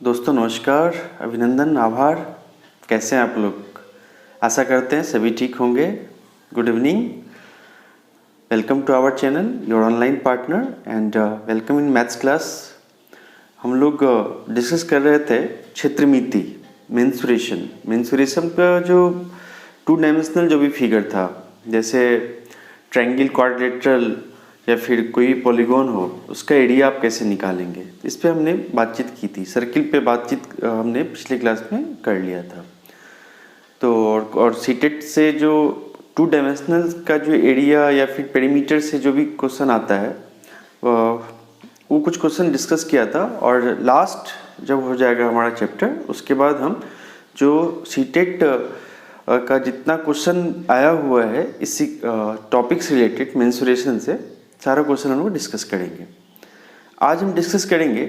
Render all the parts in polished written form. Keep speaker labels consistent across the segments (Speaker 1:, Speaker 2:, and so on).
Speaker 1: दोस्तों नमस्कार, अभिनंदन, आभार। कैसे हैं आप लोग? आशा करते हैं सभी ठीक होंगे। Good evening, welcome to our channel your online partner and welcome in maths class. हम लोग डिस्कस कर रहे थे क्षेत्रमिति, मेंसुरेशन का जो 2 डायमेंशनल जो भी फिगर था, जैसे ट्रायंगल, क्वाड्रिलेटरल या फिर कोई पॉलीगॉन हो, उसका एरिया आप कैसे निकालेंगे, इस पे हमने बातचीत की थी। सर्किल पे बातचीत हमने पिछले क्लास में कर लिया था। तो और सीटेट से जो 2 डायमेंशनल का जो एरिया या फिर पेरीमीटर से जो भी क्वेश्चन आता है, वो कुछ क्वेश्चन डिस्कस किया था। और लास्ट जब हो जाएगा हमारा चैप्टर, उसके बाद हम जो सीटेट का जितना क्वेश्चन आया हुआ है इसी टॉपिक से रिलेटेड मेंसुरेशन से, सारा क्वेश्चन हम लोग डिस्कस करेंगे। आज हम डिस्कस करेंगे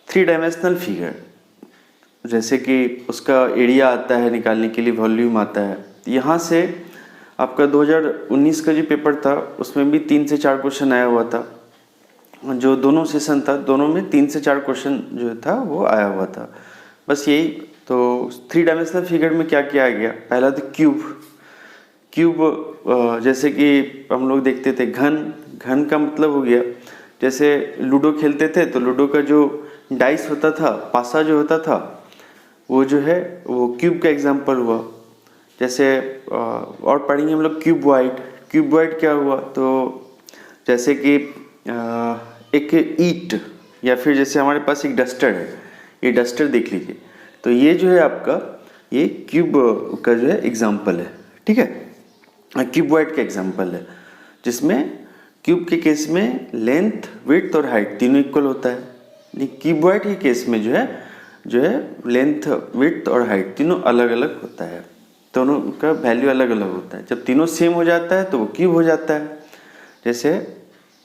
Speaker 1: 3 डायमेंशनल फिगर, जैसे कि उसका एरिया आता है निकालने के लिए, वॉल्यूम आता है। यहाँ से आपका 2019 का जो पेपर था उसमें भी 3 से 4 क्वेश्चन आया हुआ था। जो दोनों सेशन था, दोनों में 3 से 4 क्वेश्चन जो था वो आया हुआ था। बस यही। तो 3 डायमेंशनल फिगर में क्या क्या आ गया? पहला तो क्यूब, जैसे कि हम लोग देखते थे घन का मतलब हो गया, जैसे लूडो खेलते थे तो लूडो का जो डाइस होता था, पासा जो होता था, वो जो है वो क्यूब का एग्जांपल हुआ। जैसे और पढ़ेंगे हम लोग क्यूबॉइड क्या हुआ? तो जैसे कि एक ईट, या फिर जैसे हमारे पास एक डस्टर है, ये डस्टर देख लीजिए, तो ये जो है आपका ये क्यूब का जो है एग्जाम्पल है। ठीक है, क्यूबॉइड का एग्जाम्पल है, जिसमें क्यूब के केस में लेंथ, विड्थ और हाइट तीनों इक्वल होता है। क्यूबॉइड के केस में जो है लेंथ, विड्थ और हाइट तीनों अलग अलग होता है, दोनों का वैल्यू अलग अलग होता है। जब तीनों सेम हो जाता है तो वो क्यूब हो जाता है। जैसे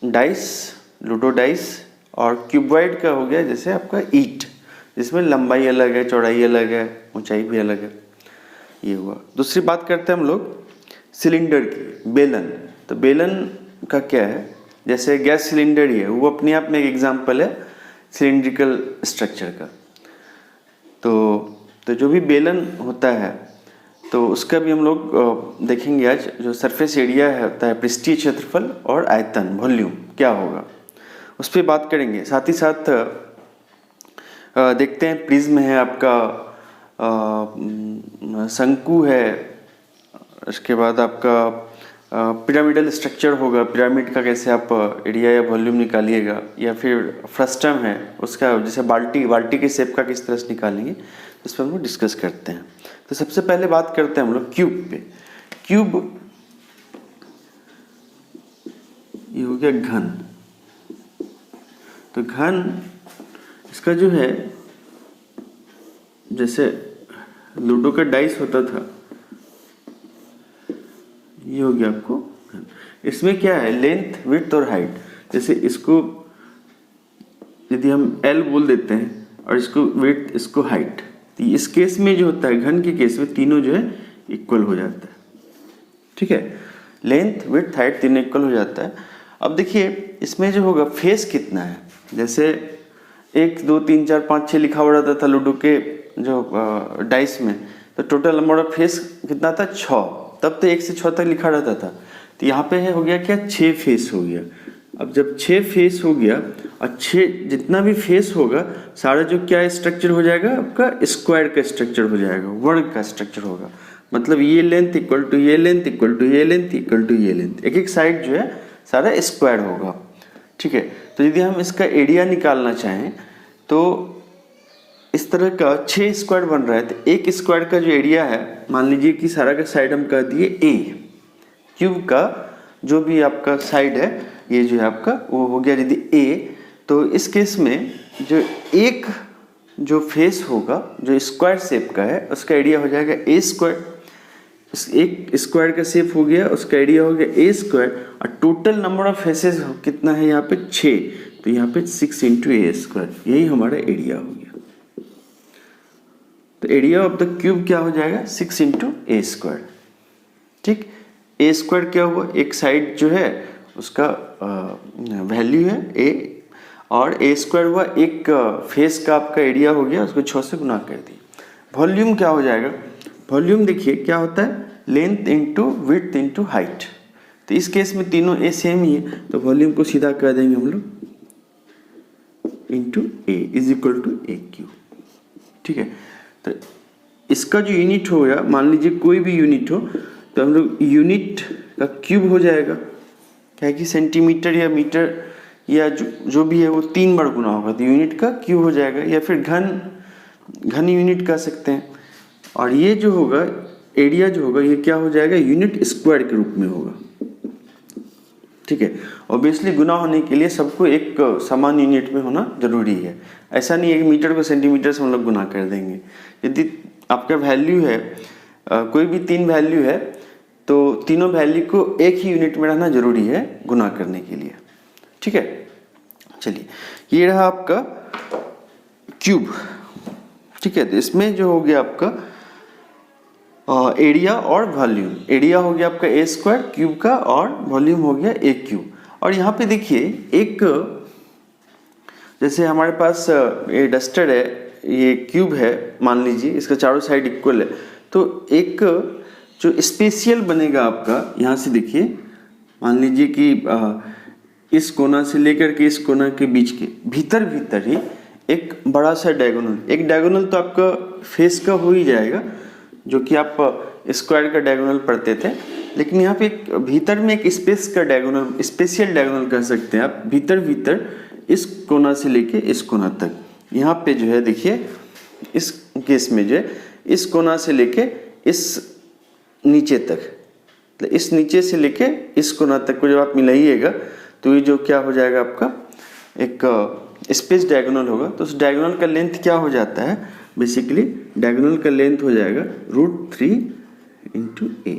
Speaker 1: डाइस, लूडो डाइस, और क्यूबॉइड का हो गया जैसे आपका ईट, जिसमें लंबाई अलग है, चौड़ाई अलग है, ऊंचाई भी अलग है। ये हुआ। दूसरी बात करते हैं हम लोग सिलेंडर की, बेलन। तो बेलन का क्या है? जैसे गैस सिलेंडर ही है, वो अपने आप में एक एग्जाम्पल है सिलेंड्रिकल स्ट्रक्चर का। तो जो भी बेलन होता है तो उसका भी हम लोग देखेंगे आज। जो सरफेस एरिया है होता है, पृष्ठीय क्षेत्रफल और आयतन, वॉल्यूम क्या होगा, उस पर बात करेंगे। साथ ही साथ देखते हैं प्रिज्म है आपका, शंकु है, उसके बाद आपका पिरामिडल स्ट्रक्चर होगा, पिरामिड का कैसे आप एरिया या वॉल्यूम निकालिएगा, या फिर फ्रस्टम है उसका, जैसे बाल्टी के शेप का किस तरह से निकालेंगे, इस पर हम लोग डिस्कस करते हैं। तो सबसे पहले बात करते हैं हम लोग क्यूब पे। क्यूब ये हो गया घन। तो घन इसका जो है, जैसे लूडो का डाइस होता था, ये हो गया आपको घन। इसमें क्या है? लेंथ, विड्थ और हाइट। जैसे इसको यदि हम L बोल देते हैं और इसको विड्थ, इसको हाइट, तो इस केस में जो होता है, घन के केस में तीनों जो है इक्वल हो जाता है। ठीक है, लेंथ, विड्थ, हाइट तीनों इक्वल हो जाता है। अब देखिए इसमें जो होगा फेस कितना है। जैसे 1 2 3 4 5 6 लिखा हुआ रहता था लूडो के जो डाइस में, तो टोटल नंबर ऑफ फेस कितना था? 6। तब तो 1 से 6 तक लिखा रहता था। तो यहाँ पे हो गया क्या? 6 फेस हो गया। अब जब 6 फेस हो गया, और 6 जितना भी फेस होगा सारा जो क्या स्ट्रक्चर हो जाएगा आपका? स्क्वायर का स्ट्रक्चर हो जाएगा, वर्ग का स्ट्रक्चर होगा। मतलब ये लेंथ इक्वल टू ये लेंथ इक्वल टू ये लेंथ इक्वल टू ये लेंथ, एक एक साइड जो है सारा स्क्वायर होगा। ठीक है, तो यदि हम इसका एरिया निकालना चाहें तो इस तरह का 6 स्क्वायर बन रहा है, तो एक स्क्वायर का जो एरिया है, मान लीजिए कि सारा का साइड हम कह दिए ए, क्यूब का जो भी आपका साइड है ये जो है आपका वो हो गया यदि ए, तो इस केस में जो एक जो फेस होगा जो स्क्वायर शेप का है, उसका एरिया हो जाएगा ए स्क्वायर। एक स्क्वायर का शेप हो गया, उसका एरिया हो गया ए स्क्वायर, और टोटल नंबर ऑफ फेसेस कितना है यहाँ पे? 6। तो यहाँ पे 6 इंटू ए स्क्वायर, यही हमारा एरिया हो गया। तो एरिया ऑफ द क्यूब क्या हो जाएगा? 6 इंटू ए स्क्वायर। ठीक, ए स्क्वायर क्या हुआ? एक साइड जो है उसका वैल्यू है ए, और ए स्क्वायर हुआ एक फेस का आपका एरिया हो गया, उसको 6 से गुना कर दिए। वॉल्यूम क्या हो जाएगा, वॉल्यूम देखिए क्या होता है, length into width into height. तो इस केस में तीनों ए सेम ही है, तो वॉल्यूम को सीधा कर देंगे हम लोग into a is equal to a cube. ठीक है, तो इसका जो यूनिट हो गया, मान लीजिए कोई भी यूनिट हो, तो हम लोग यूनिट का क्यूब हो जाएगा, क्या है कि सेंटीमीटर या मीटर या जो भी है वो 3 बार गुना होगा, तो यूनिट का क्यूब हो जाएगा, या फिर घन यूनिट कह सकते हैं। और ये जो होगा एरिया जो होगा ये क्या हो जाएगा, यूनिट स्क्वायर के रूप में होगा। ठीक है, ऑब्वियसली गुना होने के लिए सबको एक समान यूनिट में होना जरूरी है। ऐसा नहीं है कि मीटर को सेंटीमीटर से हम लोग गुना कर देंगे। यदि आपका वैल्यू है कोई भी 3 वैल्यू है, तो तीनों वैल्यू को एक ही यूनिट में रहना जरूरी है गुना करने के लिए। ठीक है, चलिए ये रहा आपका क्यूब। ठीक है, तो इसमें जो हो गया आपका एरिया और वॉल्यूम, एरिया हो गया आपका ए स्क्वायर क्यूब का और वॉल्यूम हो गया ए क्यूब। और यहाँ पे देखिए एक, जैसे हमारे पास ये डस्टर है, ये क्यूब है, मान लीजिए इसका चारों साइड इक्वल है, तो एक जो स्पेशियल बनेगा आपका यहाँ से देखिए, मान लीजिए कि इस कोना से लेकर के इस कोना के बीच के भीतर ही एक बड़ा सा डायगोनल, एक डायगोनल तो आपका फेस का हो ही जाएगा, जो कि आप स्क्वायर का डायगोनल पढ़ते थे, लेकिन यहाँ पे एक भीतर में एक स्पेस का डायगोनल, स्पेशियल डायगोनल कह सकते हैं आप, भीतर इस कोना से लेके इस कोना तक। यहाँ पे जो है देखिए इस केस में जो है इस कोना से लेके इस नीचे तक, तो इस नीचे से लेके इस कोना तक को जब आप मिलाइएगा तो ये जो क्या हो जाएगा आपका एक स्पेस डायगोनल होगा। तो उस डायगोनल का लेंथ क्या हो जाता है, बेसिकली डायगोनल का लेंथ हो जाएगा √3 इंटू ए।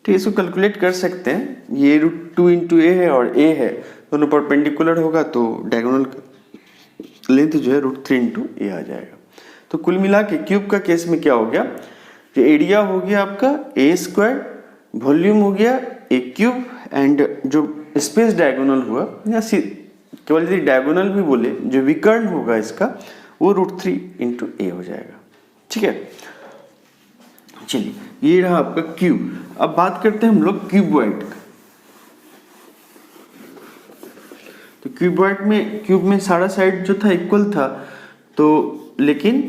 Speaker 1: ठीक, इसको कैलकुलेट कर सकते हैं, ये √2 इंटू ए है और ए है, दोनों परपेंडिकुलर होगा तो डायगोनल का लेंथ जो है √3 इंटू ए आ जाएगा। तो कुल मिला के क्यूब का केस में क्या हो गया, जो एरिया हो गया आपका ए स्क्वायर, वॉल्यूम हो गया ए क्यूब, एंड जो स्पेस डायगोनल हुआ या केवल यदि डायगोनल भी बोले, जो विकर्ण होगा इसका वो √3 इंटू ए हो जाएगा। ठीक है, चलिए ये रहा आपका क्यूब। अब बात करते हैं हम लोग क्यूबॉइड का। तो क्यूब में सारा साइड जो था इक्वल था, तो लेकिन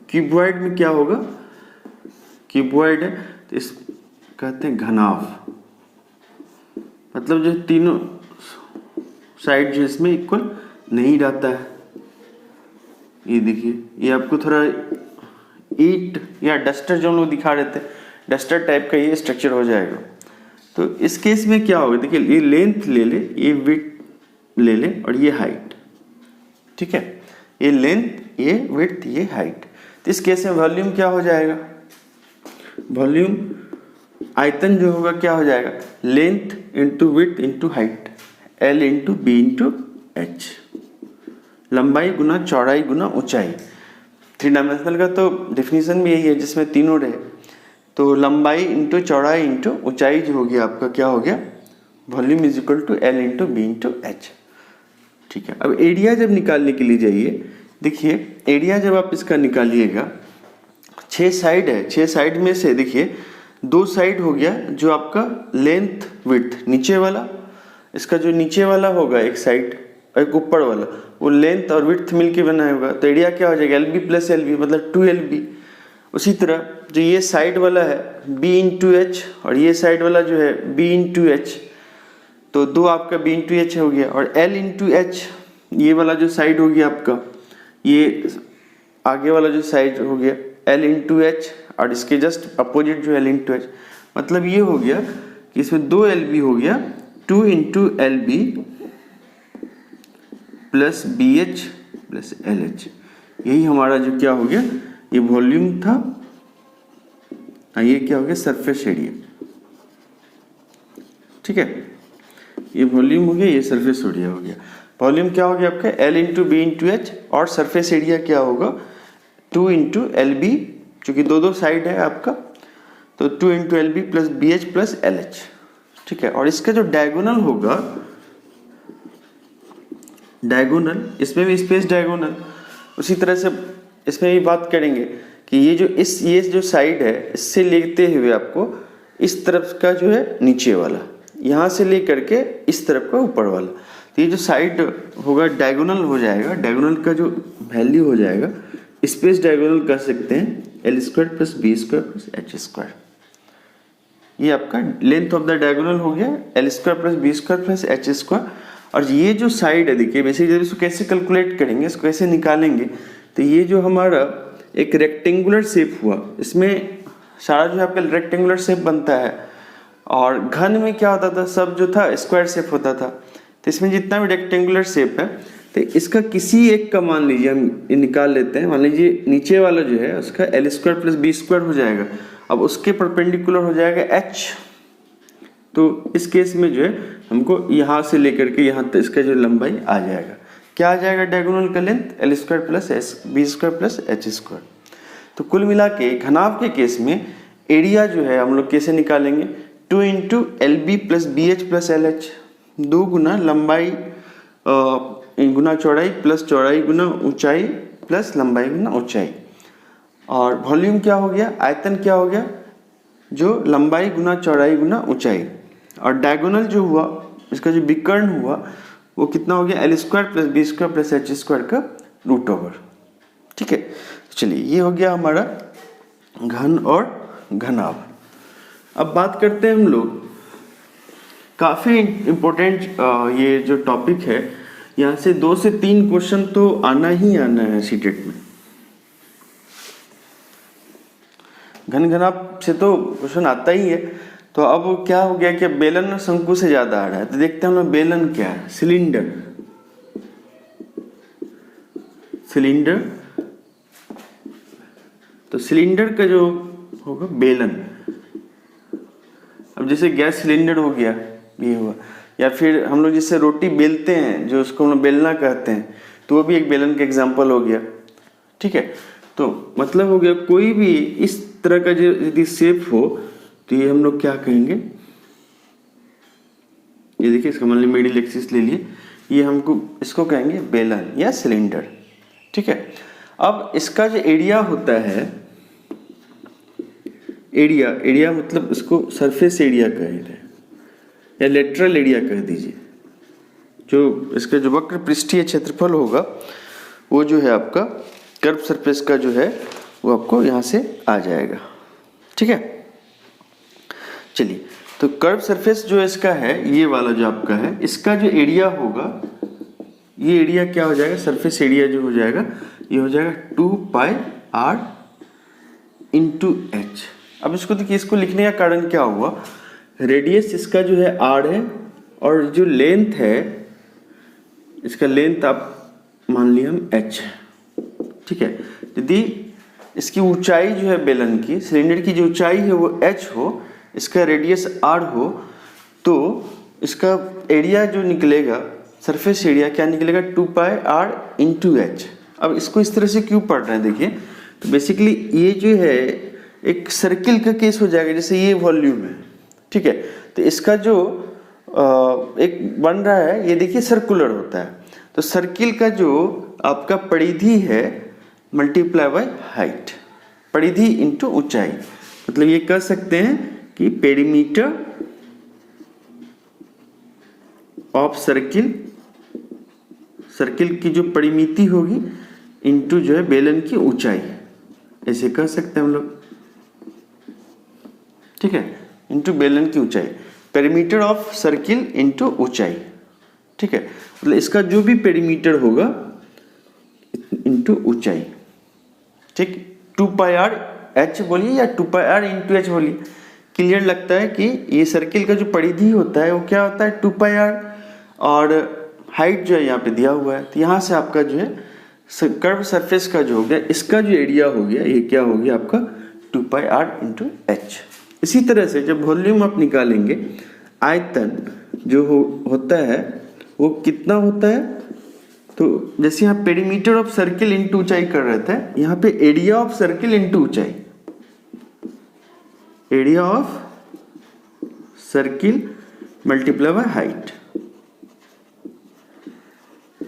Speaker 1: क्यूबॉइड में क्या होगा, क्यूबॉइड है तो इस कहते हैं घनाभ, मतलब जो तीनों साइड जो इसमें इक्वल नहीं रहता है। ये देखिए, ये आपको थोड़ा ईट या डस्टर जो हम लोग दिखा रहे थे, डस्टर टाइप का ये स्ट्रक्चर हो जाएगा। तो इस केस में क्या होगा, देखिए ये लेंथ ले ले, ये विड्थ ले ले और ये हाइट। ठीक है, ये लेंथ, ये विड्थ, ये हाइट। तो इस केस में वॉल्यूम क्या हो जाएगा, वॉल्यूम आयतन जो होगा क्या हो जाएगा, length into width into height, L into b into h, लंबाई गुना चौड़ाई गुना ऊंचाई। 3 डायमेंशनल का तो डेफिनेशन भी यही है जिसमें तीनों रहे, तो लंबाई इंटू चौड़ाई इंटू ऊंचाई जो हो गया आपका क्या हो गया, volume is equal to L into b into h. ठीक है, अब एरिया जब निकालने के लिए जाइए, देखिए एरिया जब आप इसका निकालिएगा, 6 साइड है, 6 साइड में से देखिए 2 साइड हो गया जो आपका लेंथ विड्थ, नीचे वाला, इसका जो नीचे वाला होगा एक साइड और एक ऊपर वाला, वो लेंथ और विड्थ मिलके बना होगा, तो एरिया क्या हो जाएगा, LB प्लस LB मतलब 2LB। उसी तरह जो ये साइड वाला है B इंटू एच और ये साइड वाला जो है B इंटू एच, तो 2 आपका B इंटू एच हो गया, और L इंटू एच ये वाला जो साइड हो गया आपका, ये आगे वाला जो साइड हो गया L इंटू एच, और इसके जस्ट अपोजिट जो L इंटू एच, मतलब ये हो गया कि इसमें 2LB हो गया, 2 into LB plus BH plus LH, यही हमारा जो क्या हो गया, ये वॉल्यूम था, ये क्या हो गया, सरफेस एरिया। ठीक है, ये वॉल्यूम हो गया, ये सरफेस एरिया हो गया। वॉल्यूम क्या हो गया आपका, L into b into h, और सरफेस एरिया क्या होगा, 2 इंटू LB, चूंकि 2 साइड है आपका, तो 2 into LB plus BH plus LH। ठीक है, और इसका जो डायगोनल होगा डायगोनल, इसमें भी स्पेस डायगोनल। उसी तरह से इसमें भी बात करेंगे कि ये जो साइड है इससे लेते हुए आपको इस तरफ का जो है नीचे वाला, यहाँ से लेकर के इस तरफ का ऊपर वाला, तो ये जो साइड होगा डायगोनल हो जाएगा। डायगोनल का जो वैल्यू हो जाएगा स्पेस डायगोनल कह सकते हैं L² + B² + H²। ये आपका लेंथ ऑफ द डायगोनल हो गया L² + B² + H²। और ये जो साइड है देखिए, बेसिकली जब इसको कैसे कैलकुलेट करेंगे, इसको कैसे निकालेंगे, तो ये जो हमारा एक रेक्टेंगुलर शेप हुआ, इसमें सारा जो आपका रेक्टेंगुलर शेप बनता है, और घन में क्या होता था, सब जो था स्क्वायर शेप होता था। तो इसमें जितना भी रेक्टेंगुलर शेप है, तो इसका किसी एक का मान लीजिए हम निकाल लेते हैं। मान लीजिए नीचे वाला जो है उसका L² + B² हो जाएगा, अब उसके परपेंडिकुलर हो जाएगा H। तो इस केस में जो है हमको यहाँ से लेकर के यहाँ तक इसका जो लंबाई आ जाएगा, क्या आ जाएगा, डायगोनल का लेंथ L² + B² + H²। तो कुल मिला के घनाभ के केस में एरिया जो है हम लोग कैसे निकालेंगे, 2 × LB + BH + LH, 2 गुना लंबाई गुना चौड़ाई प्लस चौड़ाई गुना ऊंचाई प्लस लंबाई गुना ऊंचाई। और वॉल्यूम क्या हो गया, आयतन क्या हो गया, जो लंबाई गुना चौड़ाई गुना ऊंचाई। और डायगोनल जो हुआ, इसका जो विकर्ण हुआ वो कितना हो गया, L² + B² + H² का √। ठीक है, तो चलिए ये हो गया हमारा घन और घनाभ। अब बात करते हैं हम लोग, काफ़ी इम्पोर्टेंट ये जो टॉपिक है, यहाँ से 2 से 3 क्वेश्चन तो आना ही आना है सीटेट में। घन घनाभ से तो क्वेश्चन आता ही है। तो अब क्या हो गया कि बेलन और शंकु से ज़्यादा आ रहा है, तो देखते हैं हम लोग बेलन क्या है, सिलेंडर। सिलेंडर, तो सिलेंडर का जो होगा बेलन, अब जैसे गैस सिलेंडर हो गया, ये हुआ, या फिर हम लोग जैसे रोटी बेलते हैं जो उसको हम लोग बेलना कहते हैं, तो वो भी एक बेलन का एग्जाम्पल हो गया। ठीक है, तो मतलब हो गया कोई भी इस तरह का जो यदि शेप हो तो ये हम लोग क्या कहेंगे, ये देखिए इसका मान लीजिए मिडिल एक्सिस ले लिए, ये हमको इसको कहेंगे बेलन या सिलेंडर। ठीक है, अब इसका जो एरिया होता है, एरिया मतलब इसको सरफेस एरिया कह रहे हैं या लेटरल एरिया कह दीजिए, जो इसका जो वक्र पृष्ठीय क्षेत्रफल होगा वो जो है आपका कर्व सरफेस का जो है वो आपको यहाँ से आ जाएगा। ठीक है, चलिए, तो कर्व सरफेस जो इसका है, ये वाला जो आपका है, इसका जो एरिया होगा, ये एरिया क्या हो जाएगा, सरफेस एरिया जो हो जाएगा, ये हो जाएगा 2πr × h। अब इसको देखिए, इसको लिखने का कारण क्या हुआ, रेडियस इसका जो है r है, और जो लेंथ है इसका लेंथ आप मान लिया हम h है। ठीक है, यदि इसकी ऊंचाई जो है बेलन की, सिलेंडर की जो ऊंचाई है वो h हो, इसका रेडियस r हो, तो इसका एरिया जो निकलेगा, सरफेस एरिया क्या निकलेगा, 2πr × h। अब इसको इस तरह से क्यों पढ़ रहे हैं, देखिए, तो बेसिकली ये जो है एक सर्किल का केस हो जाएगा, जैसे ये वॉल्यूम है। ठीक है, तो इसका जो एक बन रहा है, ये देखिए सर्कुलर होता है, तो सर्किल का जो आपका परिधि है मल्टीप्लाई बाय हाइट, परिधि इंटू ऊंचाई, मतलब ये कह सकते हैं कि पेरीमीटर ऑफ सर्किल, सर्किल की जो परिमिति होगी इंटू जो है बेलन की ऊंचाई, ऐसे कह सकते हैं हम लोग। ठीक है, इंटू बेलन की ऊंचाई, पेरीमीटर ऑफ सर्किल इंटू ऊंचाई। ठीक है, मतलब इसका जो भी पेरीमीटर होगा इंटू ऊंचाई। ठीक, 2πr h बोलिए या 2πr × h बोलिए, क्लियर लगता है कि ये सर्किल का जो परिधि होता है वो क्या होता है, 2πr, और हाइट जो है यहाँ पे दिया हुआ है, तो यहाँ से आपका जो है कर्व सरफेस का जो हो गया, इसका जो एरिया हो गया, ये क्या हो गया आपका 2πr × h। इसी तरह से जब वॉल्यूम आप निकालेंगे, आयतन जो होता है वो कितना होता है, तो जैसे यहाँ पेरीमीटर ऑफ सर्किल इंटू ऊंचाई कर रहे थे, यहाँ पे एरिया ऑफ सर्किल इंटू ऊंचाई, area of circle multiply by height.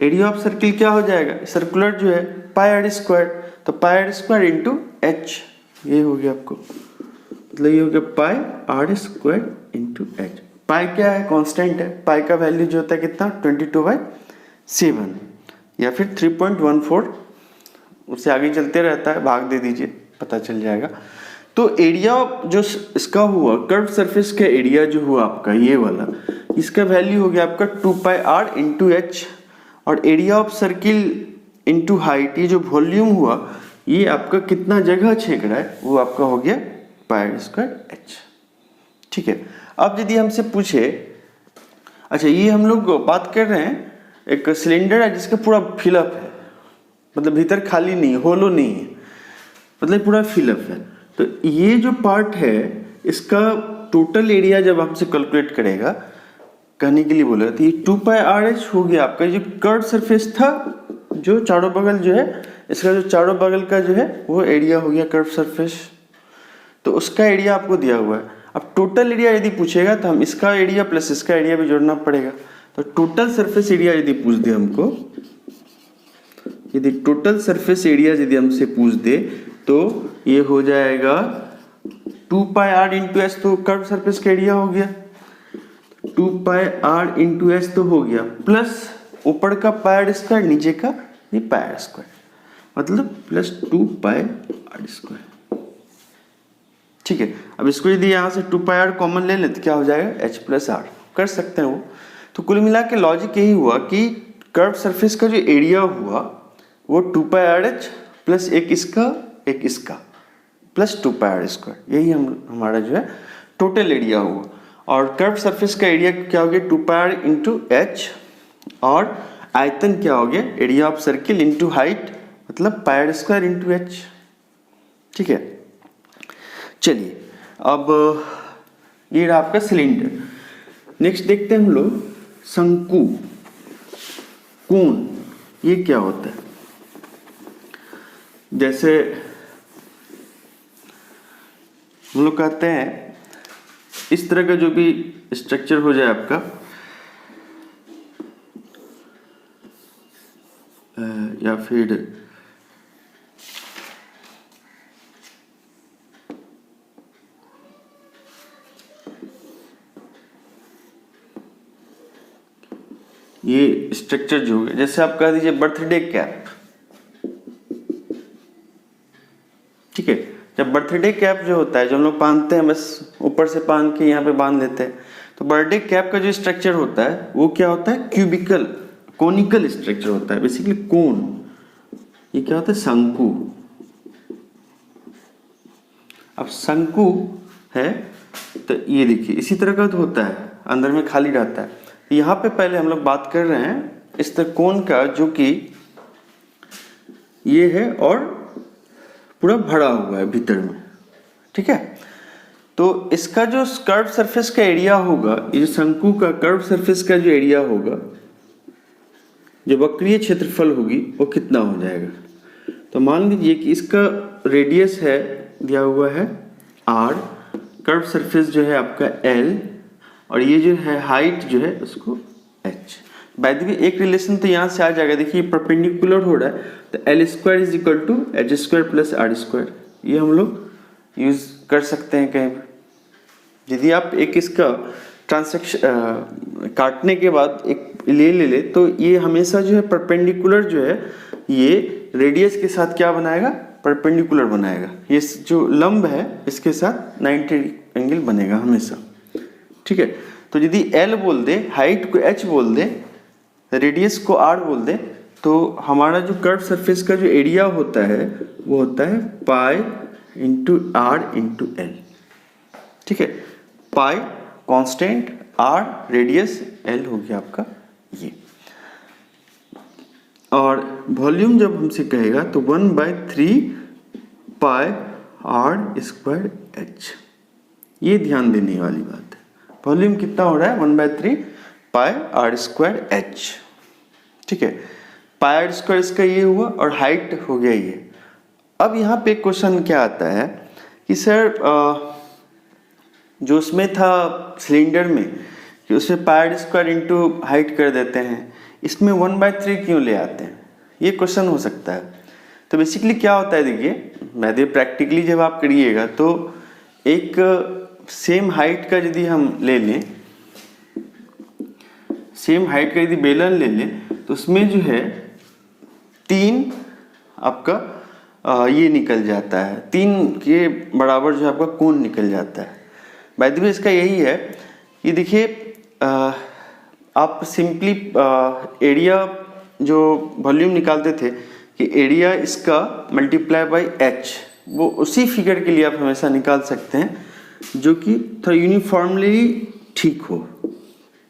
Speaker 1: Area of circle क्या हो जाएगा, सर्कुलर जो है पाई आर स्क्वायर, तो पाई आर स्क्वायर इंटू एच, ये हो गया आपको, मतलब ये हो गया पाई आर स्क्वायर इंटू एच। पाई क्या है, कांस्टेंट है, पाई का वैल्यू जो होता है कितना 22/7 या फिर 3.14, उससे आगे चलते रहता है, भाग दे दीजिए पता चल जाएगा। तो एरिया जो इसका हुआ कर्व सरफेस का एरिया जो हुआ आपका ये वाला, इसका वैल्यू हो गया आपका 2πr इंटू एच, और area of circle into height, ये जो वॉल्यूम हुआ ये आपका कितना जगह छेक रहा है वो आपका हो गया पाई स्क्वायर एच। ठीक है, अब यदि हमसे पूछे, अच्छा ये हम लोग बात कर रहे हैं एक सिलेंडर है जिसका पूरा फिलअप है, मतलब भीतर खाली नहीं, होलो नहीं है, मतलब पूरा फिलअप है। तो ये जो पार्ट है इसका टोटल एरिया जब हमसे कैलकुलेट करेगा, कहने के लिए बोला, तो ये 2πrh हो गया आपका जो कर्व सरफेस था, जो चारों बगल जो है, इसका जो चारों बगल का जो है वो एरिया हो गया कर्व सरफेस, तो उसका एरिया आपको दिया हुआ है। अब टोटल एरिया यदि पूछेगा तो हम इसका एरिया प्लस इसका एरिया भी जोड़ना पड़ेगा। तो टोटल सरफेस एरिया यदि पूछ दे हमको, यदि टोटल सरफेस एरिया यदि हमसे पूछ दे तो ये हो जाएगा 2πr इंटू एच, तो कर्व सरफेस का एरिया हो गया 2πr इंटू एच तो हो गया, प्लस ऊपर का पाई स्क्वायर नीचे का ये पाई स्क्वायर, मतलब प्लस 2πr स्क्वायर। ठीक है, अब इसको यदि यहाँ से 2πr कॉमन ले लें तो क्या हो जाएगा h प्लस आर, कर सकते हैं वो। तो कुल मिला के लॉजिक यही हुआ कि कर्व सरफेस का जो एरिया हुआ वो 2πrh प्लस एक इसका प्लस 2πr स्क्वायर, यही हमारा जो है टोटल एरिया हुआ। और कर्व सरफेस का एरिया क्या हो गया 2πr इंटू एच, और आयतन क्या हो गया area of circle into height, मतलब पाई स्क्वायर इंटू एच। ठीक है, चलिए अब ये रहा आपका सिलेंडर। नेक्स्ट देखते हैं हम लोग शंकु, कोन, ये क्या होता है। जैसे हम लोग कहते हैं इस तरह का जो भी स्ट्रक्चर हो जाए आपका, या फिर ये स्ट्रक्चर जो हो गया, जैसे आप कह दीजिए बर्थडे कैप। ठीक है, जब बर्थडे कैप जो होता है जो हम लोग बांधते हैं, बस ऊपर से बांध के यहाँ पे बांध लेते हैं, तो बर्थडे कैप का जो स्ट्रक्चर होता है वो क्या होता है क्यूबिकल कोनिकल स्ट्रक्चर होता है, बेसिकली कोन। ये क्या होता है शंकु। अब शंकु है तो ये देखिए इसी तरह का तो होता है, अंदर में खाली रहता है। यहाँ पे पहले हम लोग बात कर रहे हैं इस त्रिकोण का जो कि ये है और पूरा भरा हुआ है भीतर में। ठीक है, तो इसका जो कर्व सरफेस का एरिया होगा, ये जो शंकु का कर्व सरफेस का जो एरिया होगा, जो वक्रीय क्षेत्रफल होगी वो कितना हो जाएगा। तो मान लीजिए कि इसका रेडियस है दिया हुआ है r, कर्व सरफेस जो है आपका l, और ये जो है हाइट जो है उसको h। बाय द वे एक रिलेशन तो यहाँ से आ जाएगा, देखिए परपेंडिकुलर हो रहा है, तो l square is equal to h square plus r square, ये हम लोग यूज कर सकते हैं कहीं भी। यदि आप एक इसका ट्रांसेक्शन काटने के बाद एक ले तो ये हमेशा जो है परपेंडिकुलर जो है ये रेडियस के साथ क्या बनाएगा परपेंडिकुलर बनाएगा, ये जो लंब है इसके साथ 90 एंगल बनेगा हमेशा। ठीक है, तो यदि l बोल दे, हाइट को h बोल दे, रेडियस को r बोल दे, तो हमारा जो कर्व सरफेस का जो एरिया होता है वो होता है pi into r into l. ठीक है, pi constant, r radius, l हो गया आपका ये। और वॉल्यूम जब हमसे कहेगा तो 1/3 पाई आर स्क्वायर एच, ये ध्यान देने वाली बात है। वॉल्यूम कितना हो रहा है 1/3 पाई आर स्क्वायर एच। ठीक है, पाई आर स्क्वायर इसका ये हुआ और हाइट हो गया ये। अब यहाँ पे क्वेश्चन क्या आता है कि सर जो उसमें था सिलेंडर में कि उसमें पाई आर स्क्वायर इंटू हाइट कर देते हैं, इसमें 1/3 क्यों ले आते हैं, ये क्वेश्चन हो सकता है। तो बेसिकली क्या होता है, देखिए मैथ प्रैक्टिकली जब आप करिएगा तो एक सेम हाइट का यदि हम ले लें, सेम हाइट का यदि बेलन ले लें तो उसमें जो है 3 आपका ये निकल जाता है, 3 के बराबर जो आपका कोण निकल जाता है। बाय द वे इसका यही है कि देखिए आप सिंपली एरिया जो वॉल्यूम निकालते थे कि एरिया इसका मल्टीप्लाई बाय एच, वो उसी फिगर के लिए आप हमेशा निकाल सकते हैं जो कि थोड़ा यूनिफॉर्मली ठीक हो,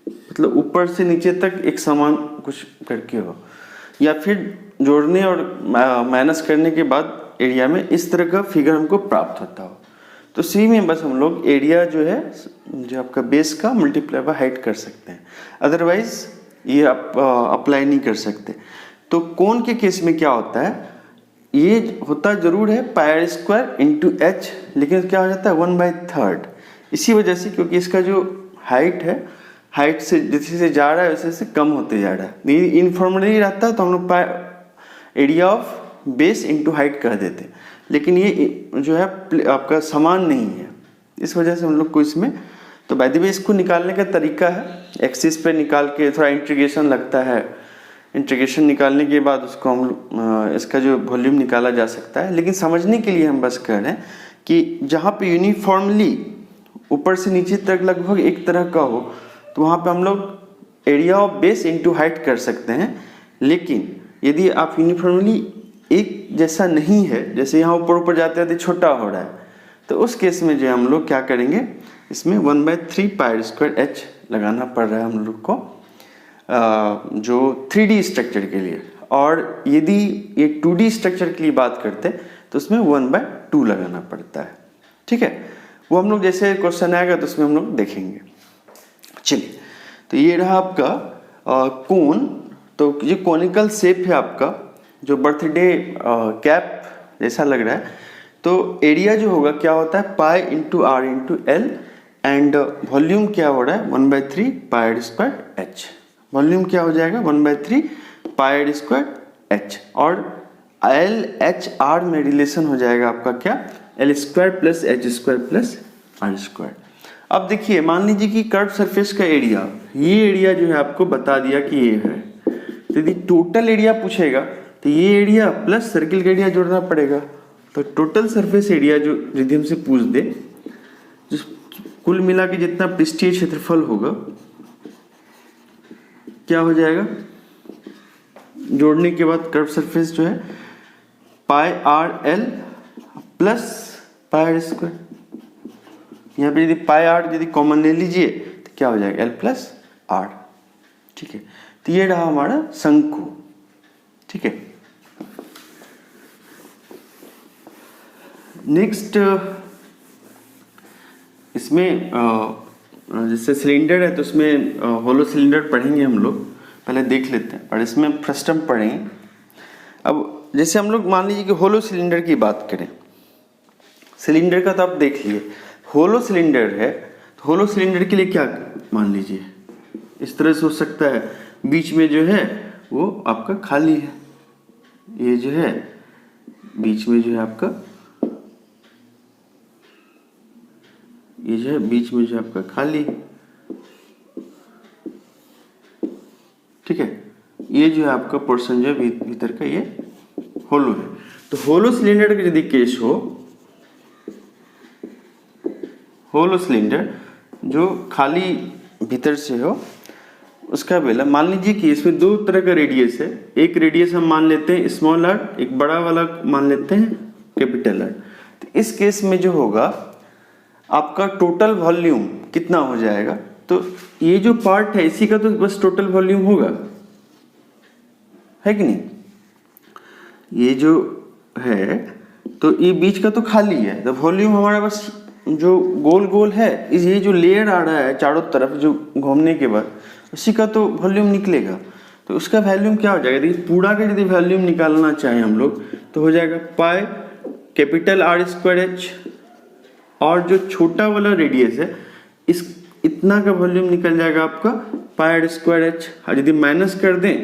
Speaker 1: मतलब ऊपर से नीचे तक एक समान कुछ करके हो, या फिर जोड़ने और माइनस करने के बाद एरिया में इस तरह का फिगर हमको प्राप्त होता हो। तो सी में बस हम लोग एरिया जो है जो आपका बेस का मल्टीप्लाई बाय हाइट कर सकते हैं, अदरवाइज ये आप अप्लाई नहीं कर सकते। तो कोण के केस में क्या होता है, ये होता जरूर है पाई स्क्वायर इंटू एच, लेकिन क्या हो जाता है 1/3। इसी वजह से क्योंकि इसका जो हाइट है, हाइट से जैसे से जा रहा है वैसे से कम होते जा रहा है। ये इनफॉर्मली रहता है तो हम लोग area of base into height कह देते हैं, लेकिन ये जो है आपका समान नहीं है, इस वजह से हम लोग को इसमें, तो बाय द वे इसको निकालने का तरीका है एक्सिस पे निकाल के थोड़ा इंटीग्रेशन लगता है, इंटीग्रेशन निकालने के बाद उसको हम इसका जो वॉल्यूम निकाला जा सकता है। लेकिन समझने के लिए हम बस कह रहे हैं कि जहाँ पे यूनिफॉर्मली ऊपर से नीचे तक लगभग एक तरह का हो तो वहाँ पे हम लोग area of base into height कर सकते हैं। लेकिन यदि आप यूनिफॉर्मली एक जैसा नहीं है, जैसे यहाँ ऊपर ऊपर जाते जाते छोटा हो रहा है, तो उस केस में जो हम लोग क्या करेंगे, इसमें 1/3 पाई स्क्वायर एच लगाना पड़ रहा है हम लोग को जो 3D स्ट्रक्चर के लिए। और यदि ये 2D स्ट्रक्चर के लिए बात करते हैं तो उसमें 1/2 लगाना पड़ता है। ठीक है, वो हम लोग जैसे क्वेश्चन आएगा तो उसमें हम लोग देखेंगे। चलिए, तो ये रहा आपका कोण। तो ये कॉनिकल शेप है आपका, जो बर्थडे कैप जैसा लग रहा है। तो एरिया जो होगा क्या होता है pi into r into l, and volume क्या हो रहा है 1/3 पाई स्क्वायर एच। वॉल्यूम क्या हो जाएगा 1/3 पाई स्क्वायर एच, और एल एच आर में रिलेशन हो जाएगा आपका क्या, l square plus h square plus r square. अब देखिए, मान लीजिए कि कर्व सरफेस का एरिया, ये एरिया जो है आपको बता दिया कि ये है, तो यदि टोटल एरिया पूछेगा तो ये एरिया प्लस सर्किल का एरिया जोड़ना पड़ेगा। तो टोटल सरफेस एरिया जो यदि हमसे पूछ दे, जिस कुल मिला के जितना पृष्ठीय क्षेत्रफल होगा क्या हो जाएगा, जोड़ने के बाद कर्व सरफेस जो है pi r l plus pi square. यहाँ पे यदि पाई आर यदि कॉमन ले लीजिए तो क्या हो जाएगा एल प्लस आर। ठीक है, तो ये रहा हमारा शंकु। ठीक है, नेक्स्ट इसमें जैसे सिलेंडर है तो उसमें होलो सिलेंडर पढ़ेंगे हम लोग, पहले देख लेते हैं, और इसमें फर्स्ट हम पढ़ेंगे। अब जैसे हम लोग मान लीजिए कि होलो सिलेंडर की बात करें, सिलेंडर का तो आप देख लिए, होलो सिलेंडर है तो होलो सिलेंडर के लिए क्या मान लीजिए इस तरह से हो सकता है, बीच में जो है वो आपका खाली है, ये जो है बीच में जो है आपका, ये जो है बीच में जो है आपका खाली। ठीक है, ये जो है आपका पोर्शन जो है भीतर का ये होलो है। तो होलो सिलेंडर का यदि केस हो, होलो सिलेंडर जो खाली भीतर से हो, उसका बेला मान लीजिए कि इसमें दो तरह का रेडियस है। एक रेडियस हम मान लेते हैं स्मॉल आर, एक बड़ा वाला मान लेते हैं कैपिटल आर। तो इस केस में जो होगा आपका टोटल वॉल्यूम कितना हो जाएगा, तो ये जो पार्ट है इसी का तो बस टोटल वॉल्यूम होगा, है कि नहीं। ये जो है तो ये बीच का तो खाली है, तो वॉल्यूम हमारा बस जो गोल गोल है, ये जो लेयर आ रहा है चारों तरफ जो घूमने के बाद उसी का तो वॉल्यूम निकलेगा। तो उसका वॉल्यूम क्या हो जाएगा, देखिए पूरा का यदि वॉल्यूम निकालना चाहें हम लोग तो हो जाएगा पाई कैपिटल आर स्क्वायर एच, और जो छोटा वाला रेडियस है इस इतना का वॉल्यूम निकल जाएगा आपका पाई आर स्क्वायर एच। और यदि माइनस कर दें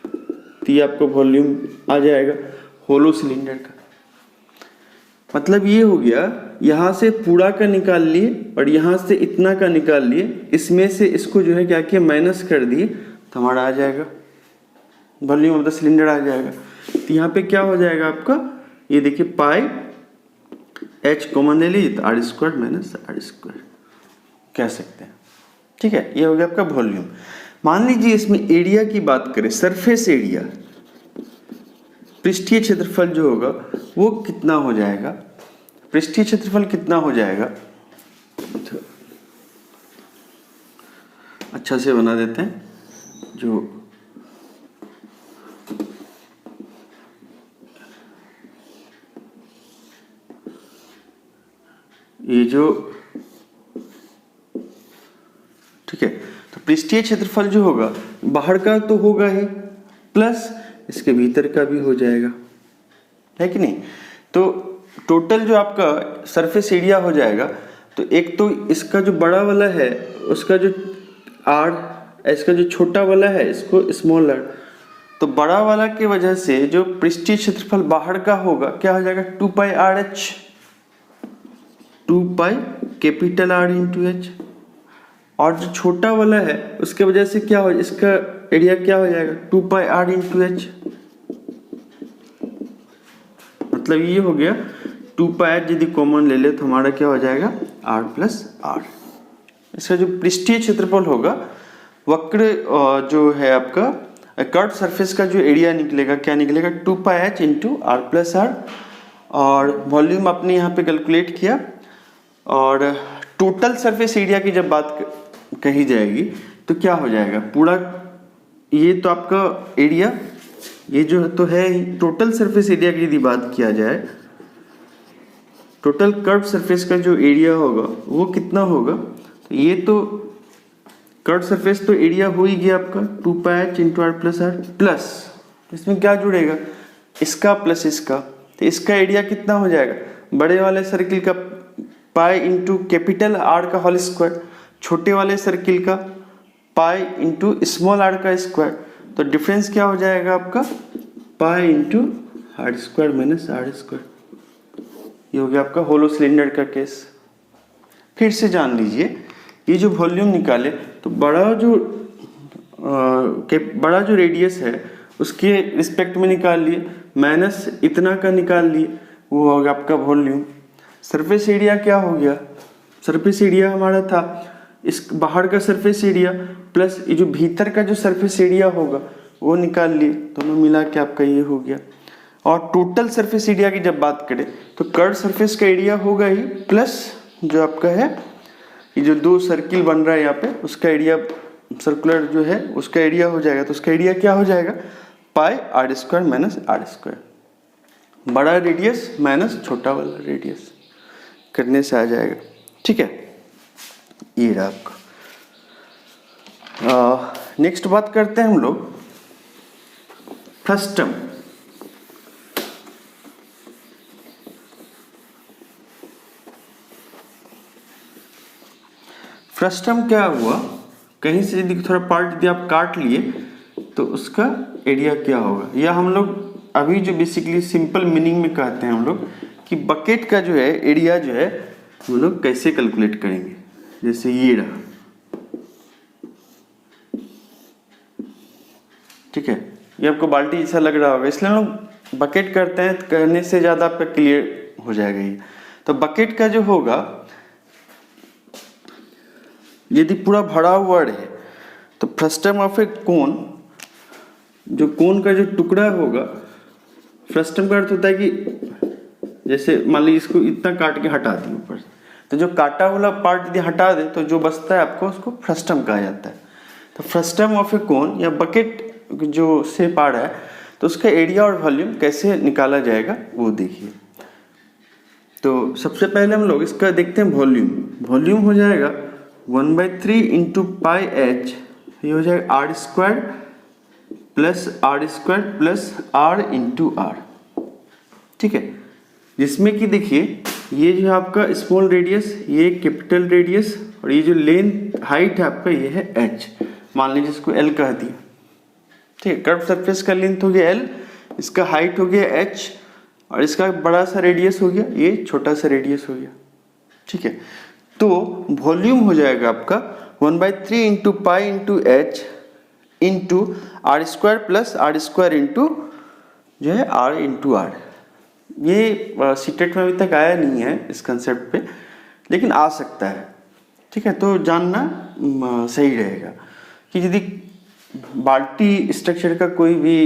Speaker 1: तो ये आपको वॉल्यूम आ जाएगा होलो सिलेंडर का। मतलब ये हो गया, यहाँ से पूरा का निकाल लिए और यहाँ से इतना का निकाल लिए, इसमें से इसको जो है क्या किया माइनस कर दिए तो हमारा आ जाएगा वॉल्यूम ऑफ द सिलेंडर आ जाएगा। तो यहाँ पे क्या हो जाएगा आपका, ये देखिए पाई एच कॉमन ले लीजिए तो r square minus r square कह सकते हैं। ठीक है, ये हो गया आपका वॉल्यूम। मान लीजिए इसमें एरिया की बात करें, सरफेस एरिया, पृष्ठीय क्षेत्रफल जो होगा वो कितना हो जाएगा, पृष्ठीय क्षेत्रफल कितना हो जाएगा, तो अच्छा से बना देते हैं। जो ये जो ठीक है, तो पृष्ठीय क्षेत्रफल जो होगा बाहर का तो होगा ही, प्लस इसके भीतर का भी हो जाएगा, है कि नहीं। तो टोटल जो आपका सरफेस एरिया हो जाएगा, तो एक तो इसका जो बड़ा वाला है उसका जो आर, इसका जो छोटा वाला है इसको स्मॉल आर, तो बड़ा वाला के वजह से जो पृष्ठीय क्षेत्रफल बाहर का होगा क्या हो जाएगा 2 pi r h, 2 pi capital r into h. और जो छोटा वाला है उसके वजह से क्या हो, इसका एरिया क्या हो जाएगा 2 पाई आर इंटू एच। मतलब ये हो गया 2 पाई एच यदि कॉमन ले ले तो हमारा क्या हो जाएगा आर प्लस आर। इसका जो पृष्ठीय क्षेत्रफल होगा, वक्र जो है आपका कर्व सरफेस का जो एरिया निकलेगा क्या निकलेगा 2 pi h into r plus r. और वॉल्यूम आपने यहाँ पे कैलकुलेट किया। और टोटल सरफेस एरिया की जब बात कही जाएगी तो क्या हो जाएगा, पूरा ये तो आपका एरिया, ये जो तो है ही, टोटल सरफेस एरिया की यदि बात किया जाए, टोटल कर्व सरफेस का जो एरिया होगा वो कितना होगा, तो ये तो कर्व सरफेस तो एरिया हो ही गया आपका 2 pi h into r plus r, plus इसमें क्या जुड़ेगा इसका प्लस इसका, तो इसका एरिया कितना हो जाएगा बड़े वाले सर्किल का पाई इंटू कैपिटल आर का होल स्क्वायर, छोटे वाले सर्किल का पाई इंटू स्मॉल आर का स्क्वायर। तो डिफरेंस क्या हो जाएगा आपका pi into r square minus r square. ये हो गया आपका होलो सिलेंडर का केस। फिर से जान लीजिए, ये जो वॉल्यूम निकाले तो बड़ा जो रेडियस है उसके रिस्पेक्ट में निकाल लिए, माइनस इतना का निकाल लिए, वो हो गया आपका वॉल्यूम। सरफेस एरिया क्या हो गया, सरफेस एरिया हमारा था इस बाहर का सरफेस एरिया प्लस ये जो भीतर का जो सरफेस एरिया होगा वो निकाल लिए, दोनों मिला के आपका ये हो गया। और टोटल सरफेस एरिया की जब बात करें तो कर्व सरफेस का एरिया होगा ही, प्लस जो आपका है ये जो दो सर्किल बन रहा है यहाँ पे उसका एरिया, सर्कुलर जो है उसका एरिया हो जाएगा। तो उसका एरिया क्या हो जाएगा pi r square minus r square, बड़ा रेडियस माइनस छोटा वाला रेडियस करने से आ जाएगा। ठीक है, ये रहा आपका। नेक्स्ट बात करते हैं हम लोग फ्रस्टम। फ्रस्टम क्या हुआ, कहीं से यदि थोड़ा पार्ट यदि आप काट लिए तो उसका एरिया क्या होगा, या हम लोग अभी जो बेसिकली सिंपल मीनिंग में कहते हैं हम लोग कि बकेट का जो है एरिया जो है हम लोग कैसे कैलकुलेट करेंगे। जैसे ये रहा, ठीक है, ये आपको बाल्टी जैसा लग रहा होगा, इसलिए हम लोग बकेट करते हैं, करने से ज़्यादा आपका क्लियर हो जाएगा ये। तो बकेट का जो होगा यदि पूरा भरा हुआ है तो फ्रस्टम ऑफ ए कोन, जो कोन का जो टुकड़ा होगा, फ्रस्टम का अर्थ होता है कि जैसे मान लीजिए इसको इतना काट के हटा दिए ऊपर, तो जो काटा वाला पार्ट यदि हटा दे तो जो बचता है आपको उसको फ्रस्टम कहा जाता है। तो फ्रस्टम ऑफ ए कोन या बकेट जो शेप आ रहा है तो उसका एरिया और वॉल्यूम कैसे निकाला जाएगा वो देखिए। तो सबसे पहले हम लोग इसका देखते हैं वॉल्यूम। वॉल्यूम हो जाएगा 1/3 इंटू पाई एच, ये हो जाएगा r square plus r into r. ठीक है, जिसमें कि देखिए ये जो है आपका स्मॉल रेडियस, ये कैपिटल रेडियस और ये जो लेंथ हाइट है आपका ये है h, मान लीजिए इसको l कह दिया, ठीक है। कर्व सरफेस का लेंथ हो गया l, इसका हाइट हो गया h, और इसका बड़ा सा रेडियस हो गया, ये छोटा सा रेडियस हो गया, ठीक है। तो वॉल्यूम हो जाएगा आपका 1/3 into pi into h into r square plus r square into जो है आर इंटू आर। ये सीटेट में अभी तक आया नहीं है इस कंसेप्ट पे, लेकिन आ सकता है, ठीक है। तो जानना सही रहेगा कि यदि बाल्टी स्ट्रक्चर का कोई भी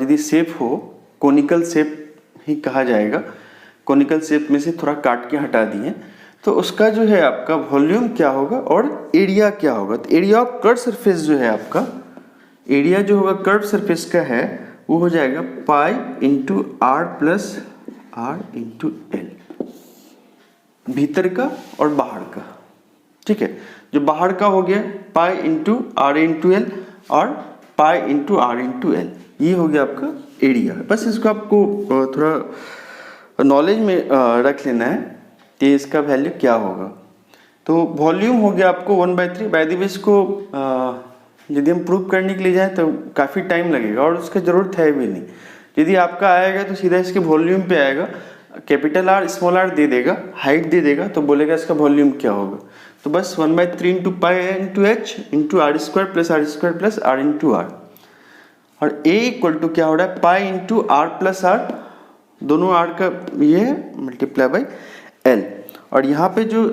Speaker 1: यदि शेप हो, कोनिकल शेप ही कहा जाएगा, कोनिकल शेप में से थोड़ा काट के हटा दिए, तो उसका जो है आपका वॉल्यूम क्या होगा और एरिया क्या होगा। तो एरिया ऑफ कर्व सरफेस जो है आपका, एरिया जो होगा कर्व सरफेस का है वो हो जाएगा pi into r plus r into l, भीतर का और बाहर का, ठीक है। जो बाहर का हो गया pi into r into l और pi into r into l, ये हो गया आपका एरिया। बस इसको आपको थोड़ा नॉलेज में रख लेना है कि इसका वैल्यू क्या होगा। तो वॉल्यूम हो गया आपको 1/3। बाय द वे इसको यदि हम प्रूव करने के लिए जाएं तो काफ़ी टाइम लगेगा और उसका ज़रूरत है भी नहीं। यदि आपका आएगा तो सीधा इसके वॉल्यूम पे आएगा, कैपिटल आर स्मॉल आर दे देगा, हाइट दे देगा, तो बोलेगा इसका वॉल्यूम क्या होगा। तो बस 1/3 into pi into h into r square plus r into r, और ए इक्वल टू क्या हो रहा है pi into r plus r, दोनों आर का ये मल्टीप्लाई बाई एल, और यहाँ पे जो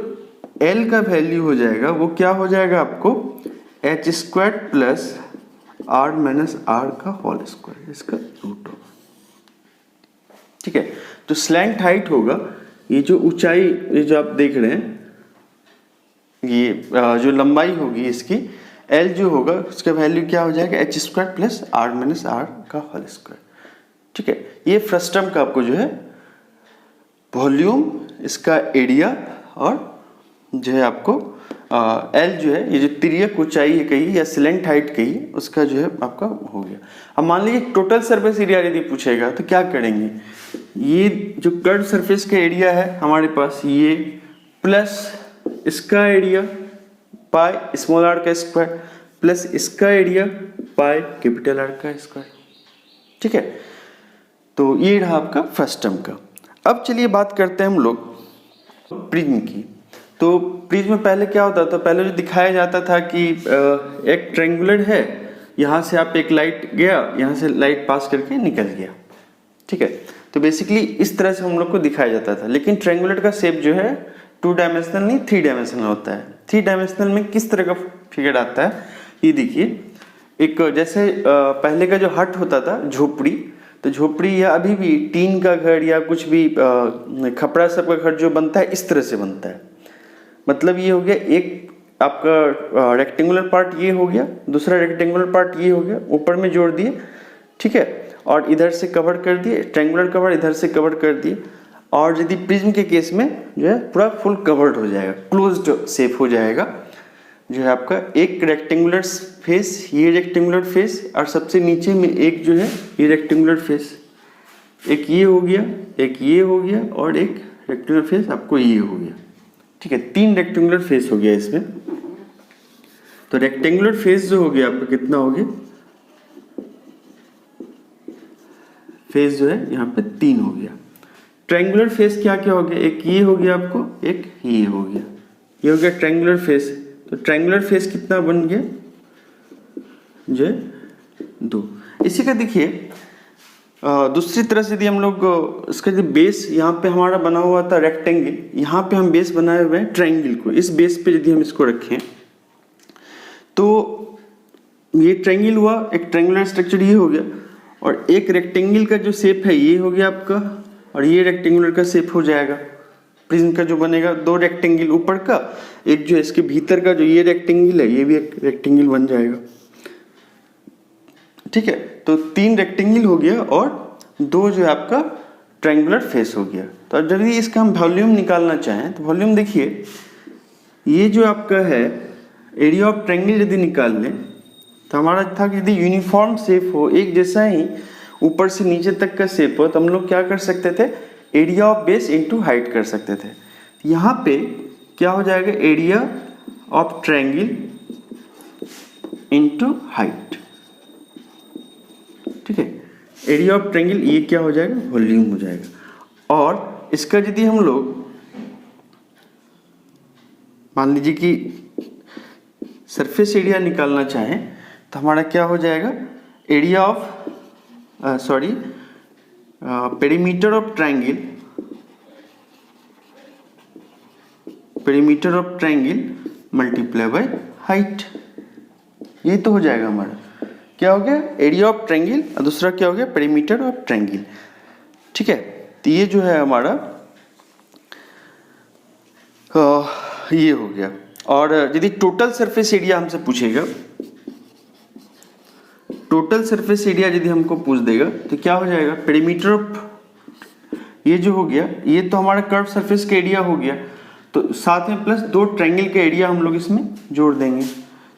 Speaker 1: एल का वैल्यू हो जाएगा वो क्या हो जाएगा आपको h square plus r minus r का होल स्क्वायर, इसका रूट होगा, ठीक है। तो स्लैंट हाइट होगा, ये जो ऊंचाई ये जो आप देख रहे हैं, ये जो लंबाई होगी इसकी एल जो होगा उसका वैल्यू क्या हो जाएगा h square plus r minus r का होल स्क्वायर, ठीक है। ये फ्रस्टम का आपको जो है वॉल्यूम, इसका एरिया और जो है आपको एल जो है ये जो तिर्यक ऊंचाई है कही या स्लैंट हाइट कही, उसका जो है आपका हो गया। अब मान लीजिए टोटल सरफेस एरिया यदि पूछेगा तो क्या करेंगे, ये जो कर्व सरफेस का एरिया है हमारे पास ये प्लस इसका एरिया पाई स्मॉल आर का स्क्वायर प्लस इसका एरिया पाई कैपिटल आर का स्क्वायर, ठीक है। तो ये रहा आपका फर्स्ट टर्म का। अब चलिए बात करते हैं हम लोग प्रिज्म की। तो प्रिज्म में पहले क्या होता था, पहले जो दिखाया जाता था कि एक ट्रायंगुलर है, यहाँ से आप एक लाइट गया, यहाँ से लाइट पास करके निकल गया, ठीक है। तो बेसिकली इस तरह से हम लोग को दिखाया जाता था, लेकिन ट्रायंगुलर का शेप जो है 2 डायमेंशनल नहीं 3 डायमेंशनल होता है। 3 डायमेंशनल में किस तरह का फिगर आता है, ये देखिए, एक जैसे पहले का जो हट होता था झोपड़ी, तो झोपड़ी या अभी भी टीन का घर या कुछ भी खपड़ा सब का घर जो बनता है इस तरह से बनता है। मतलब ये हो गया एक आपका रेक्टेंगुलर पार्ट ये हो गया, दूसरा रेक्टेंगुलर पार्ट ये हो गया, ऊपर में जोड़ दिए, ठीक है, और इधर से कवर कर दिए, ट्रायंगुलर कवर इधर से कवर कर दिए, और यदि प्रिज्म के केस में जो है पूरा फुल कवर्ड हो जाएगा, क्लोज्ड शेप हो जाएगा, जो है आपका एक रेक्टेंगुलर फेस, ये रेक्टेंगुलर फेस, और सबसे नीचे में एक जो है ये रेक्टेंगुलर फेस, एक ये हो गया, एक ये हो गया, और एक रेक्टेंगुलर फेस आपको ये हो गया, ठीक है। 3 रेक्टेंगुलर फेस हो गया इसमें। तो रेक्टेंगुलर फेस जो हो गया आपका कितना हो गया, फेस जो है यहाँ पे 3 हो गया। ट्रायंगुलर फेस क्या क्या हो गया, एक ये हो गया आपको, एक ये हो गया, ये हो गया ट्रायंगुलर फेस। तो ट्रायंगुलर फेस कितना बन गया जो है 2। इसी का देखिए दूसरी तरह से यदि हम लोग इसका जो बेस यहाँ पे हमारा बना हुआ था रेक्टेंगल, यहाँ पे हम बेस बनाए हुए हैं ट्रायंगल को, इस बेस पे यदि हम इसको रखें तो ये ट्रायंगल हुआ, एक ट्रायंगुलर स्ट्रक्चर ये हो गया, और एक रेक्टेंगल का जो शेप है ये हो गया आपका, और ये रेक्टेंगुलर का शेप हो जाएगा। प्रिज्म का जो बनेगा 2 रेक्टेंगल ऊपर का, एक जो इसके भीतर का जो ये रेक्टेंगल है ये भी एक रेक्टेंगल बन जाएगा, ठीक है। तो 3 रेक्टेंगल हो गया और 2 जो है आपका ट्रायंगुलर फेस हो गया। तो अब जब इसका हम वॉल्यूम निकालना चाहें तो वॉल्यूम देखिए, ये जो आपका है एरिया ऑफ ट्रायंगल यदि निकाल लें तो हमारा था कि यदि यूनिफॉर्म शेप हो, एक जैसा ही ऊपर से नीचे तक का शेप हो, तो हम लोग क्या कर सकते थे, area of base into height कर सकते थे। यहाँ पे क्या हो जाएगा, area of triangle into height. ठीक है, एरिया ऑफ ट्रायंगल ये क्या हो जाएगा, वॉल्यूम हो जाएगा। और इसका यदि हम लोग मान लीजिए कि सरफेस एरिया निकालना चाहें तो हमारा क्या हो जाएगा, area of perimeter of triangle, perimeter of triangle multiply by height. ये तो हो जाएगा हमारा, क्या हो गया, एरिया ऑफ ट्रायंगल और दूसरा क्या हो गया, पेरीमीटर ऑफ ट्रायंगल। ठीक है, तो ये जो है हमारा ये हो गया। और यदि टोटल सरफेस एरिया हमसे पूछेगा, टोटल सरफेस एरिया यदि हमको पूछ देगा तो क्या हो जाएगा, पेरीमीटर ऑफ, ये जो हो गया ये तो हमारा कर्व सरफेस का एरिया हो गया, तो साथ में प्लस दो ट्रायंगल का एरिया हम लोग इसमें जोड़ देंगे।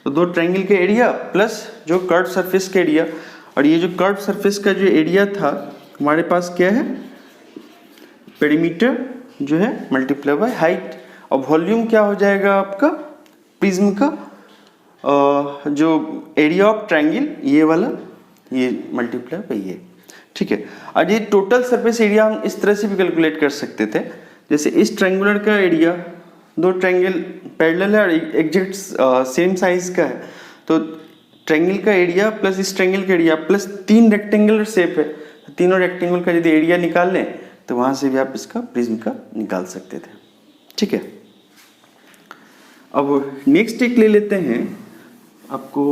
Speaker 1: तो दो ट्रायंगल का एरिया प्लस जो कर्व सरफेस का एरिया, और ये जो कर्व सरफेस का जो एरिया था हमारे पास क्या है, पेरीमीटर जो है मल्टीप्लाई बाय हाइट। और वॉल्यूम क्या हो जाएगा आपका प्रिज्म का, जो एरिया ऑफ ट्रायंगल ये वाला, ये मल्टीप्लाई बाय ये। ठीक है, और ये टोटल सरफेस एरिया हम इस तरह से भी कैलकुलेट कर सकते थे, जैसे इस ट्रायंगुलर का एरिया, दो ट्रायंगल पैरेलल है और एग्जैक्ट सेम साइज का है, तो ट्रायंगल का एरिया प्लस इस ट्रायंगल का एरिया प्लस तीन रेक्टेंगुलर शेप है, तीनों रेक्टेंगल का यदि एरिया निकाल लें तो वहां से भी आप इसका प्रिज्म का निकाल सकते थे। ठीक है, अब नेक्स्ट एक ले लेते हैं आपको,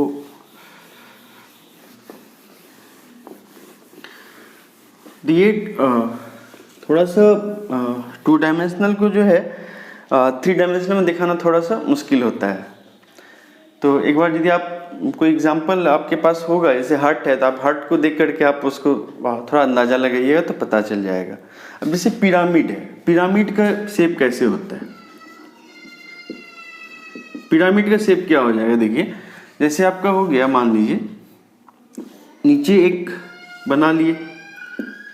Speaker 1: ये थोड़ा सा टू डायमेंशनल को जो है थ्री डायमेंशनल में दिखाना थोड़ा सा मुश्किल होता है। तो एक बार यदि आप कोई एग्जांपल आपके पास होगा, जैसे हर्ट है तो आप हर्ट को देख करके आप उसको थोड़ा अंदाजा लगाइएगा तो पता चल जाएगा। अब जैसे पिरामिड है, पिरामिड का शेप कैसे होता है, पिरामिड का शेप क्या हो जाएगा, देखिए जैसे आपका हो गया, मान लीजिए नीचे एक बना लिए,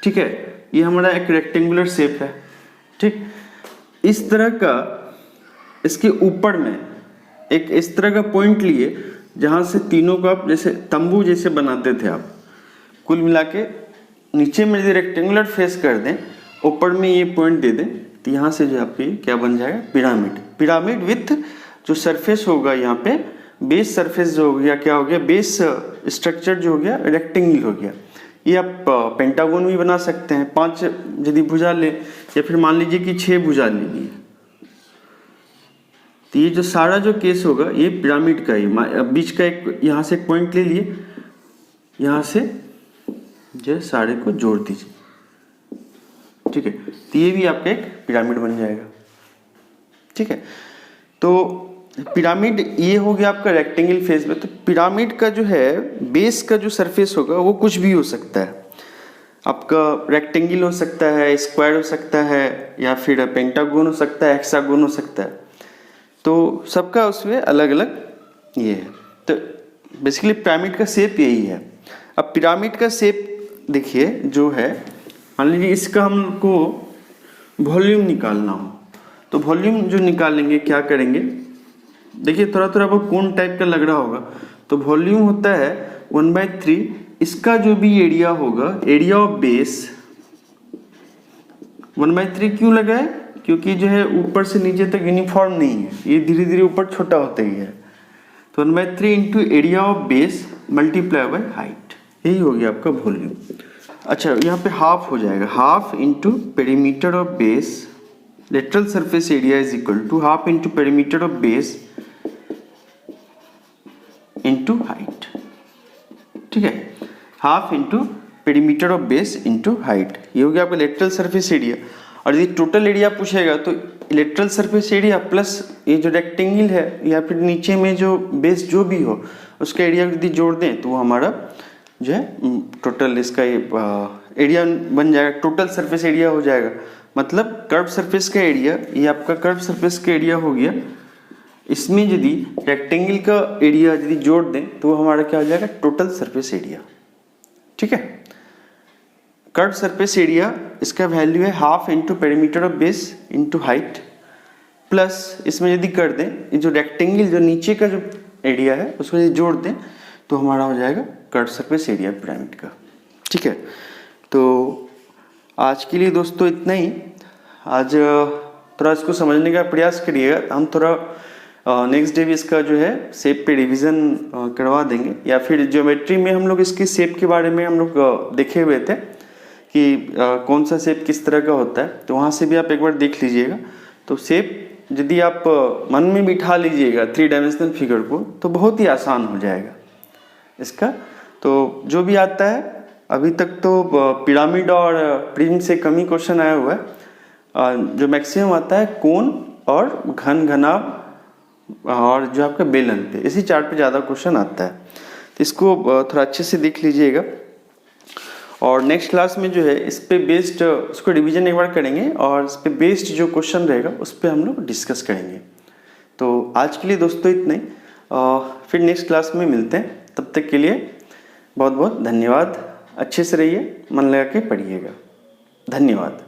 Speaker 1: ठीक है, ये हमारा एक रेक्टेंगुलर शेप है। ठीक, इस तरह का इसके ऊपर में एक इस तरह का पॉइंट लिए जहां से तीनों को आप जैसे तंबू जैसे बनाते थे आप, कुल मिला के नीचे में यदि रेक्टेंगुलर फेस कर दें, ऊपर में ये पॉइंट दे दें, तो यहाँ से जो आपकी क्या बन जाएगा, पिरामिड। पिरामिड विथ जो सरफेस होगा यहाँ पे, बेस सरफेस जो हो गया, क्या हो गया, बेस स्ट्रक्चर जो हो गया रेक्टेंगल हो गया। ये आप पेंटागोन भी बना सकते हैं, 5 यदि भुजा ले, या फिर मान लीजिए कि 6 भुजा ले लिए, तो ये जो सारा जो केस होगा ये पिरामिड का ही, बीच का एक यहाँ से एक पॉइंट ले लिए, यहाँ से जो सारे को जोड़ दीजिए। ठीक है, तो ये भी आपका एक पिरामिड बन जाएगा। ठीक है, तो पिरामिड ये हो गया आपका रेक्टेंगल फेस में। तो पिरामिड का जो है बेस का जो सरफेस होगा वो कुछ भी हो सकता है, आपका रेक्टेंगल हो सकता है, स्क्वायर हो सकता है, या फिर पेंटागोन हो सकता है, हेक्सागोन हो सकता है, तो सबका उसमें अलग अलग ये है। तो बेसिकली पिरामिड का शेप यही है। अब पिरामिड का शेप देखिए जो है, मान लीजिए इसका हमको वॉल्यूम निकालना हो, तो वॉल्यूम जो निकालेंगे क्या करेंगे, देखिए थोड़ा थोड़ा वो कोन टाइप का लग रहा होगा, तो वॉल्यूम होता है 1/3, इसका जो भी एरिया होगा, एरिया ऑफ बेस 1/3 क्यों लगा है, क्योंकि जो है ऊपर से नीचे तक यूनिफॉर्म नहीं है, ये धीरे धीरे ऊपर छोटा होता ही है। तो 1/3 into area of base multiply by height, यही हो गया आपका वॉल्यूम। अच्छा, यहाँ पे हाफ हो जाएगा, half into perimeter of base lateral surface area is equal to half into perimeter of base into height. ठीक है, half into perimeter of base into height, ये हो गया आपका लेटरल सरफेस एरिया। और यदि टोटल एरिया पूछेगा तो लेटरल सरफेस एरिया प्लस ये जो रेक्टेंगल है या फिर नीचे में जो बेस जो भी हो उसका एरिया यदि जोड़ दें तो वो हमारा जो है टोटल इसका ये एरिया बन जाएगा, टोटल सरफेस एरिया हो जाएगा। मतलब कर्व सरफेस का एरिया, ये आपका कर्व सरफेस का एरिया हो गया, इसमें यदि रेक्टेंगल का एरिया यदि जोड़ दें तो वो हमारा क्या हो जाएगा, टोटल सरफेस एरिया। ठीक है, कर्व सरफेस एरिया इसका वैल्यू है half into perimeter of base into height, plus इसमें यदि कर दें, ये जो रेक्टेंगल जो नीचे का जो एरिया है उसको यदि जोड़ दें तो हमारा हो जाएगा कर्व सरफेस एरिया पिरामिड का। ठीक है, तो आज के लिए दोस्तों इतना ही। आज थोड़ा इसको समझने का प्रयास करिएगा। हम थोड़ा नेक्स्ट डे भी इसका जो है शेप पे रिवीजन करवा देंगे, या फिर ज्योमेट्री में हम लोग इसकी शेप के बारे में हम लोग देखे हुए थे कि कौन सा शेप किस तरह का होता है, तो वहाँ से भी आप एक बार देख लीजिएगा। तो शेप यदि आप मन में बिठा लीजिएगा 3 डायमेंशनल फिगर को तो बहुत ही आसान हो जाएगा इसका। तो जो भी आता है अभी तक तो पिरामिड और प्रिज्म से कम ही क्वेश्चन आया हुआ है। जो मैक्सिमम आता है कोन और घन घनाभ और जो आपका बेलन पे, इसी चार्ट पे ज़्यादा क्वेश्चन आता है। तो इसको थोड़ा अच्छे से देख लीजिएगा, और नेक्स्ट क्लास में जो है इस पे बेस्ड उसको रिवीजन एक बार करेंगे और इस पे बेस्ड जो क्वेश्चन रहेगा उस पे हम लोग डिस्कस करेंगे। तो आज के लिए दोस्तों इतना ही, फिर नेक्स्ट क्लास में मिलते हैं। तब तक के लिए बहुत बहुत धन्यवाद। अच्छे से रहिए, मन लगा के पढ़िएगा। धन्यवाद।